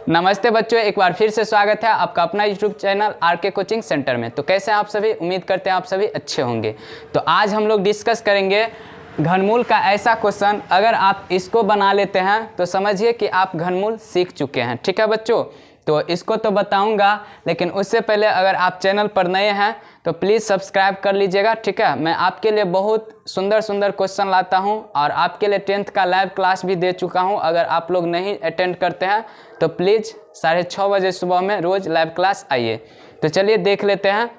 नमस्ते बच्चों, एक बार फिर से स्वागत है आपका अपना YouTube channel RK coaching centre में। तो कैसे हैं आप सभी? उम्मीद करते हैं आप सभी अच्छे होंगे। तो आज हम लोग डिस्कस करेंगे घनमूल का ऐसा क्वेश्चन, अगर आप इसको बना लेते हैं तो समझिए कि आप घनमूल सीख चुके हैं। ठीक है बच्चों, तो इसको तो बताऊंगा, लेकिन उससे पहले अगर आप चैनल पर नए हैं तो प्लीज़ सब्सक्राइब कर लीजिएगा। ठीक है, मैं आपके लिए बहुत सुंदर सुंदर क्वेश्चन लाता हूं और आपके लिए 10th का लाइव क्लास भी दे चुका हूं। अगर आप लोग नहीं अटेंड करते हैं तो प्लीज़ 6:30 बजे सुबह में रोज़ लाइव क्लास आइए। तो चलिए देख लेते हैं।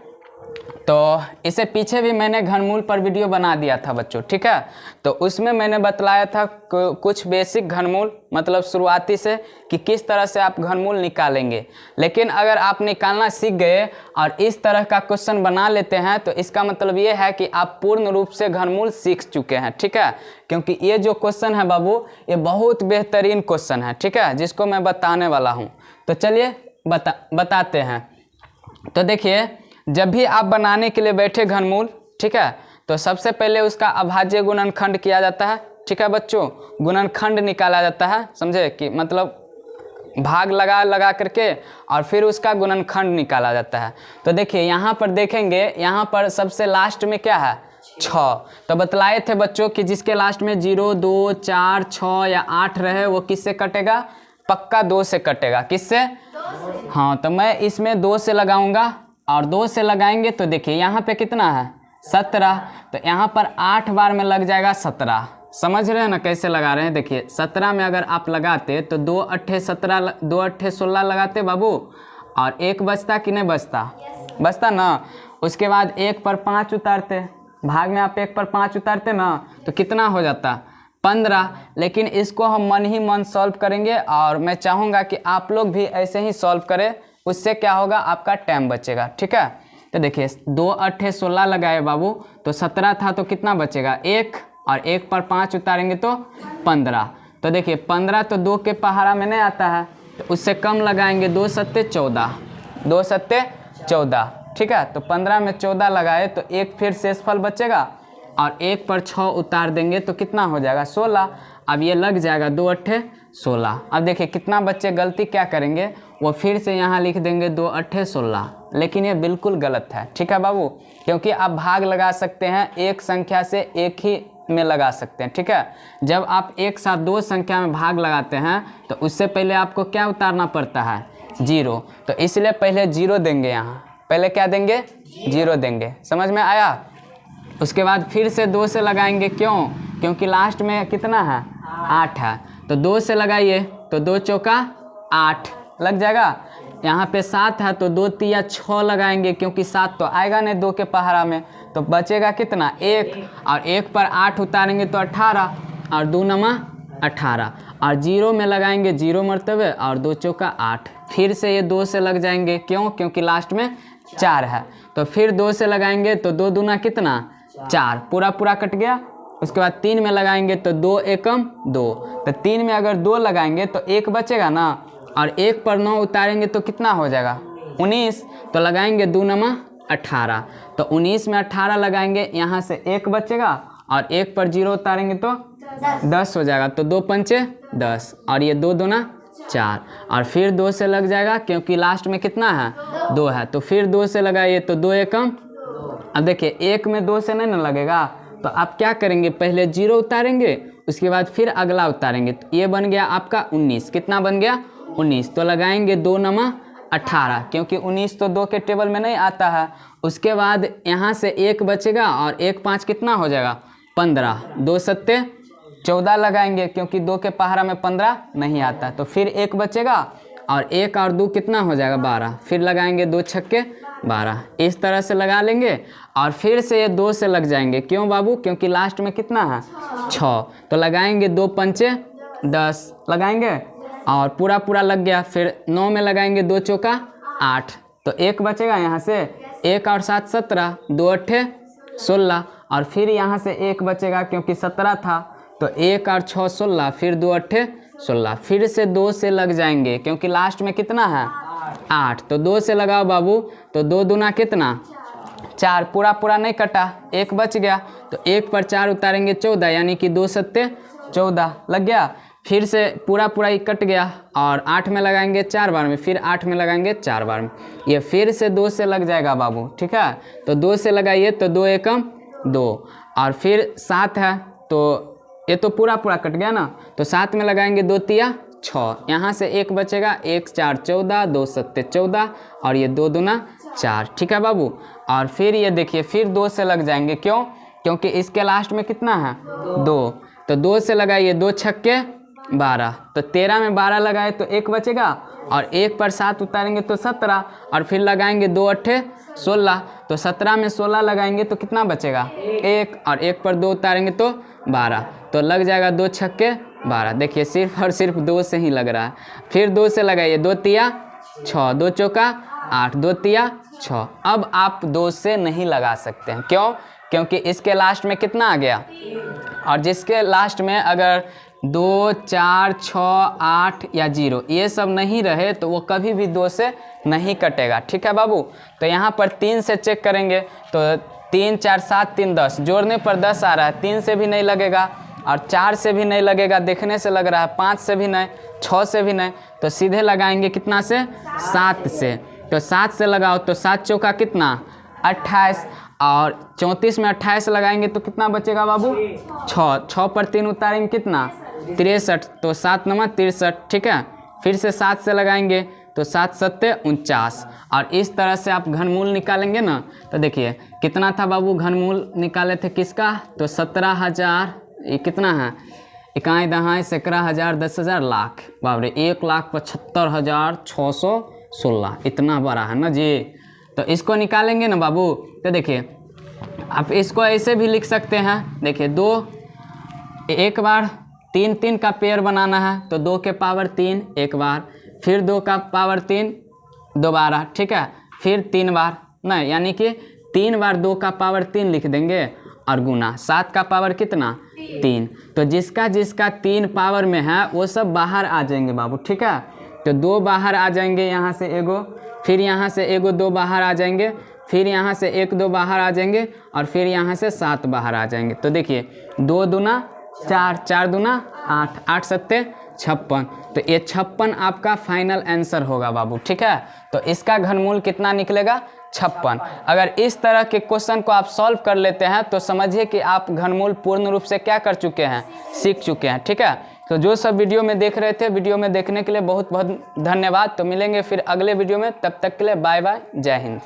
तो इससे पीछे भी मैंने घनमूल पर वीडियो बना दिया था बच्चों। ठीक है, तो उसमें मैंने बतलाया था कुछ बेसिक घनमूल, मतलब शुरुआती से कि किस तरह से आप घनमूल निकालेंगे। लेकिन अगर आप निकालना सीख गए और इस तरह का क्वेश्चन बना लेते हैं तो इसका मतलब ये है कि आप पूर्ण रूप से घनमूल सीख चुके हैं। ठीक है, क्योंकि ये जो क्वेश्चन है बाबू, ये बहुत बेहतरीन क्वेश्चन है। ठीक है, जिसको मैं बताने वाला हूँ। तो चलिए बताते हैं। तो देखिए, जब भी आप बनाने के लिए बैठे घनमूल, ठीक है, तो सबसे पहले उसका अभाज्य गुणनखंड किया जाता है। ठीक है बच्चों, गुणनखंड निकाला जाता है, समझे कि मतलब भाग लगा करके और फिर उसका गुणनखंड निकाला जाता है। तो देखिए यहाँ पर देखेंगे, यहाँ पर सबसे लास्ट में क्या है? 6। तो बतलाए थे बच्चों कि जिसके लास्ट में 0, 2, 4, 6 या 8 रहे वो किससे कटेगा? पक्का 2 से कटेगा। किससे? हाँ, तो मैं इसमें 2 से लगाऊंगा और 2 से लगाएंगे तो देखिए यहाँ पे कितना है? 17। तो यहाँ पर 8 बार में लग जाएगा 17। समझ रहे हैं ना कैसे लगा रहे हैं? देखिए 17 में अगर आप लगाते तो 2 8 17, 2 8 16 लगाते बाबू, और 1 बचता कि नहीं बचता? बचता ना। उसके बाद 1 पर 5 उतारते, भाग में आप 1 पर 5 उतारते ना, तो कितना हो जाता? 15। लेकिन इसको हम मन ही मन सॉल्व करेंगे और मैं चाहूँगा कि आप लोग भी ऐसे ही सॉल्व करें। उससे क्या होगा? आपका टाइम बचेगा। ठीक है, तो देखिए 2 8 16 लगाए बाबू, तो 17 था तो कितना बचेगा? 1, और 1 पर 5 उतारेंगे तो 15। तो देखिए 15 तो 2 के पहाड़ा में नहीं आता है, तो उससे कम लगाएंगे। 2 7 14, 2 7 14। ठीक है, तो 15 में 14 लगाए तो 1 फिर शेषफल बचेगा और 1 पर 6 उतार देंगे तो कितना हो जाएगा? 16। अब ये लग जाएगा 2 8 16। अब देखिए कितना बच्चे गलती क्या करेंगे, वो फिर से यहाँ लिख देंगे 2 8 16, लेकिन ये बिल्कुल गलत है। ठीक है बाबू, क्योंकि आप भाग लगा सकते हैं एक संख्या से एक ही में लगा सकते हैं। ठीक है, जब आप एक साथ 2 संख्या में भाग लगाते हैं तो उससे पहले आपको क्या उतारना पड़ता है? 0। तो इसलिए पहले 0 देंगे, यहाँ पहले क्या देंगे? 0 देंगे। समझ में आया? उसके बाद फिर से 2 से लगाएंगे। क्यों? क्योंकि लास्ट में कितना है? 8 है। तो 2 से लगाइए तो 2 चौका 8 लग जाएगा। यहाँ पे 7 है तो 2 तिया 6 लगाएंगे, क्योंकि 7 तो आएगा नहीं 2 के पहाड़ा में, तो बचेगा कितना? 1, और 1 पर 8 उतारेंगे तो 18, और 2 नमा 18, और 0 में लगाएंगे 0 मरतबे, और 2 चौका 8। फिर से ये 2 से लग जाएंगे। क्यों? क्योंकि लास्ट में 4 है। तो फिर 2 से लगाएंगे तो 2 दूना कितना? 4, पूरा कट गया। उसके बाद 3 में लगाएंगे तो 2 एकम 2, तो 3 में अगर 2 लगाएंगे तो 1 बचेगा ना, और 1 पर 9 उतारेंगे तो कितना हो जाएगा? 19। तो लगाएंगे 2 नमा 18, तो 19 में 18 लगाएंगे, यहाँ से 1 बचेगा, और 1 पर 0 उतारेंगे तो 10 हो जाएगा। तो 2 पंचे 10, और ये 2 दूना 4, और फिर 2 से लग जाएगा, क्योंकि लास्ट में कितना है? 2 है। तो फिर 2 से लगाइए तो 2 एकम। अब देखिए 1 में 2 से नहीं ना लगेगा, तो आप क्या करेंगे? पहले 0 उतारेंगे, उसके बाद फिर अगला उतारेंगे, तो ये बन गया आपका 19। कितना बन गया? 19। तो लगाएंगे 2 नमा 18, क्योंकि 19 तो 2 के टेबल में नहीं आता है। उसके बाद यहाँ से 1 बचेगा, और 1 5 कितना हो जाएगा? 15। 2 7 14 लगाएंगे, क्योंकि 2 के पहाड़ा में 15 नहीं आता। तो फिर 1 बचेगा, और 1 और 2 कितना हो जाएगा? 12। फिर लगाएंगे 2 छक्के 12। इस तरह से लगा लेंगे, और फिर से ये 2 से लग जाएंगे। क्यों बाबू? क्योंकि लास्ट में कितना है? 6। तो लगाएंगे 2 पंचे 10 लगाएंगे, और पूरा लग गया। फिर 9 में लगाएंगे 2 चौका 8, तो 1 बचेगा यहाँ से। 1 और 7 17, 2 8 16, और फिर यहाँ से 1 बचेगा, क्योंकि 17 था। तो 1 और 6 16, फिर 2 8 16, फिर से 2 से लग जाएंगे, क्योंकि लास्ट में कितना है? 8। तो 2 से लगाओ बाबू, तो 2 दूना कितना? 4, पूरा नहीं कटा, 1 बच गया। तो 1 पर 4 उतारेंगे 14, यानी कि 2 7 14 लग गया। फिर से पूरा पूरा ही कट गया और 8 में लगाएंगे 4 बार में, फिर 8 में लगाएंगे 4 बार में, ये फिर से 2 से लग जाएगा बाबू, ठीक है। तो 2 से लगाइए तो 2 एकम 2 और फिर 7 है तो ये तो पूरा पूरा कट गया ना, तो 7 में लगाएंगे 2 तिया 6, यहाँ से 1 बचेगा, 1 4 14, 2 7 14 और ये 2 दूना 4, ठीक है बाबू। और फिर ये देखिए फिर 2 से लग जाएंगे, क्यों? क्योंकि इसके लास्ट में कितना है 2, तो 2 से लगाइए 2 छक्के 12, तो 13 में 12 लगाए तो 1 बचेगा और 1 पर 7 उतारेंगे तो 17 और फिर लगाएंगे 2 8 16, तो 17 में 16 लगाएंगे तो कितना बचेगा 1 और 1 पर 2 उतारेंगे तो 12, तो लग जाएगा 2 छक्के 12। देखिए सिर्फ और सिर्फ 2 से ही लग रहा है। फिर 2 से लगाइए 2 तिया 6, 2 चौका 8, 2 तिया 6। अब आप 2 से नहीं लगा सकते हैं, क्यों? क्योंकि इसके लास्ट में कितना आ गया, और जिसके लास्ट में अगर 2 4 6 8 या 0 ये सब नहीं रहे तो वो कभी भी 2 से नहीं कटेगा, ठीक है बाबू। तो यहाँ पर 3 से चेक करेंगे तो 3 4 7 3 10, जोड़ने पर 10 आ रहा है, 3 से भी नहीं लगेगा और 4 से भी नहीं लगेगा, देखने से लग रहा है, 5 से भी नहीं, 6 से भी नहीं, तो सीधे लगाएंगे कितना से 7 से, तो 7 से लगाओ तो 7 चौका कितना 28 और 34 में 28 लगाएंगे तो कितना बचेगा बाबू 6 पर 3 उतारेंगे कितना 63, तो 7 9 63, ठीक है। फिर से 7 से लगाएंगे तो 7 7 49 और इस तरह से आप घनमूल निकालेंगे ना, तो देखिए कितना था बाबू घनमूल निकाले थे किसका, तो 17,000, ये कितना है इकाई दहाई सैकड़ा हज़ार 10,000 लाख, बाप रे 1,75,616, इतना बड़ा है ना जी। तो इसको निकालेंगे ना बाबू, तो देखिए आप इसको ऐसे भी लिख सकते हैं, देखिए 2 एक बार 3 3 का पेयर बनाना है तो 2 के पावर 3 एक बार, फिर 2 का पावर 3 दोबारा, ठीक है, फिर 3 बार नहीं, यानी कि 3 बार 2 का पावर 3 लिख देंगे और गुना 7 का पावर कितना 3, तो जिसका जिसका 3 पावर में है वो सब बाहर आ जाएंगे बाबू, ठीक है। तो 2 बाहर आ जाएंगे, यहाँ से एगो, फिर यहाँ से एगो 2 बाहर आ जाएंगे, फिर यहाँ से 1 2 बाहर आ जाएंगे और फिर यहाँ से 7 बाहर आ जाएंगे। तो देखिए 2 दूना 4, 4 दूना 8, 8 7 56, तो ये 56 आपका फाइनल आंसर होगा बाबू, ठीक है। तो इसका घनमूल कितना निकलेगा 56। अगर इस तरह के क्वेश्चन को आप सॉल्व कर लेते हैं तो समझिए कि आप घनमूल पूर्ण रूप से क्या कर चुके हैं, सीख चुके हैं, ठीक है। तो जो सब वीडियो में देख रहे थे, वीडियो में देखने के लिए बहुत बहुत धन्यवाद। तो मिलेंगे फिर अगले वीडियो में, तब तक के लिए बाय बाय, जय हिंद।